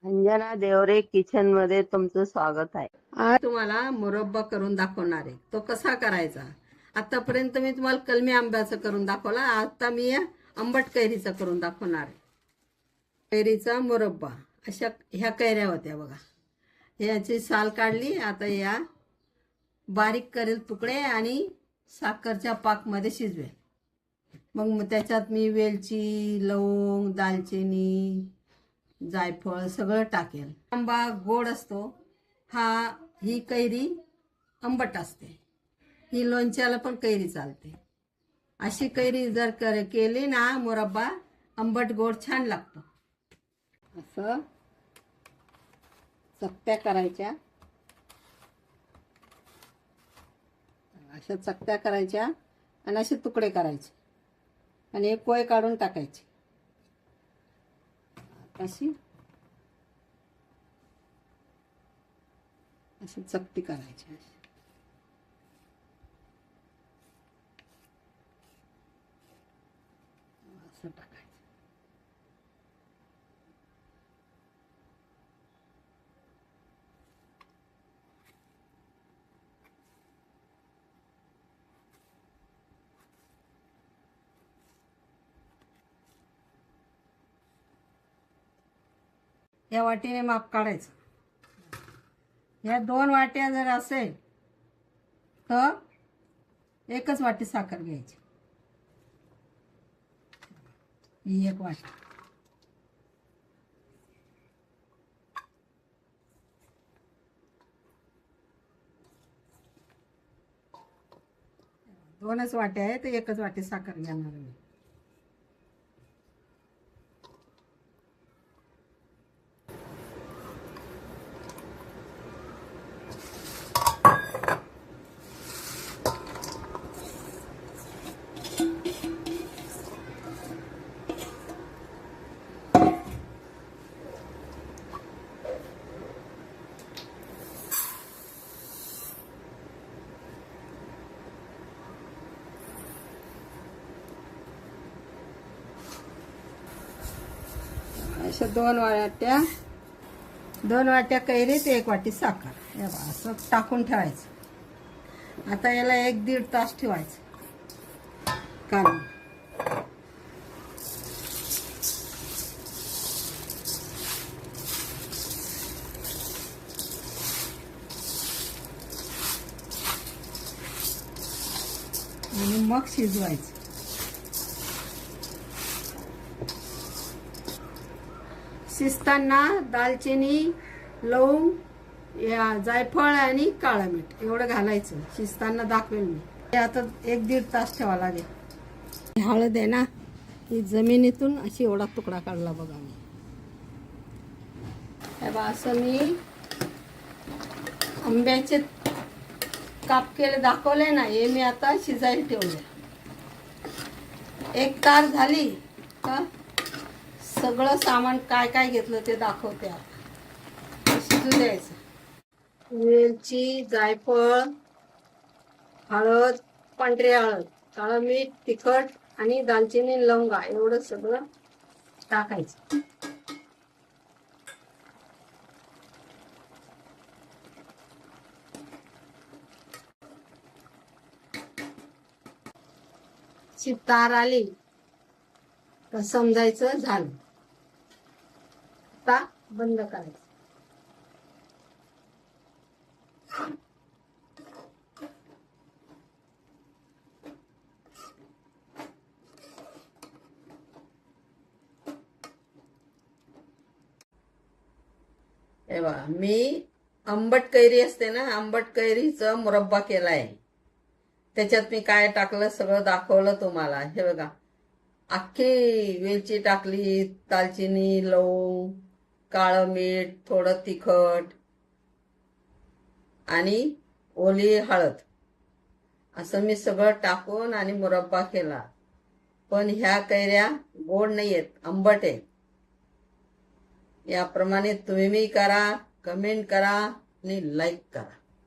Anjana Deore kitchen मध्ये तुमचं स्वागत आहे. आज तुम्हाला मुरब्बा करून दाखवणार आहे. तो कसा करायचा? आतापर्यंत मी तुम्हाला कलमी आंब्याचं करून दाखवला. आता मी या आंबट कैरीचा करून दाखवणार आहे. कैरीचा मुरब्बा. अशा ह्या कैऱ्या होत्या बघा. याची साल काढली. आता या बारीक करेल तुकडे आणि साखरच्या पाकमध्ये शिजवेल. मग त्याच्यात मी वेलची, लवंग, दालचिनी, जायफळ सगळं टाकेल. आंबा गोड असतो. ही कैरी आंबट असते. ही लोणच्याला पण कैरी चालते. अशी कैरी जर केली ना मुरब्बा, आंबट गोड छान लागतो. असं चकत्या करायच्या. अशा चकत्या करायच्या आणि असे तुकडे करायचे आणि एक पोय काढून टाकायचे. अशी चकती करायची. असं टाकायचं. या वाटीने माप काढायचं. या 2 वाट्या जर असेल तर 1च वाटी साखर घ्यायची. ही 1 वाटी. दोनच वाट्या आहे तर 1च वाटी साखर घेणार मी. अशा 2 वाट्या कैरीत 1 वाटी साखर. हे बघा असं टाकून ठेवायचं. आता याला 1-1.5 तास ठेवायचं काढून. आणि मग शिजवायचं. शिजताना दालचिनी, लवंग, जायफळ आणि काळं मीठ एवढं घालायचं. शिजताना दाखवेल मी. आता 1-1.5 तास ठेवा लागेल. हळद आहे ना, ही जमिनीतून अशी एवढा तुकडा काढला बघा मी. हे बघा असं मी आंब्याचे काप केले दाखवले ना, हे मी आता शिजायला ठेवले. 1 तास झाली का सगळं सामान काय काय घेतलं ते दाखवते. शिजू द्यायचं. वेलची, जायफळ, हळद, पांढरी हळद, काळं मीठ, तिखट आणि दालचिनी, लवंगा एवढं सगळं टाकायचं. तार आली तर समजायचं झालं. आता बंद करायचं. हे बघा मी आंबट कैरी असते ना, आंबट कैरीचा मुरब्बा केलाय. त्याच्यात मी काय टाकलं सगळं दाखवलं तुम्हाला. हे बघा अख्खी वेलची टाकली, दालचिनी, लवंग, काळं मीठ, थोडं तिखट आणि ओली हळद असं मी सगळं टाकून आणि मुरब्बा केला. पण ह्या कैऱ्या गोड नाही आहेत, आंबट आहेत. याप्रमाणे तुम्ही करा, कमेंट करा आणि लाईक करा.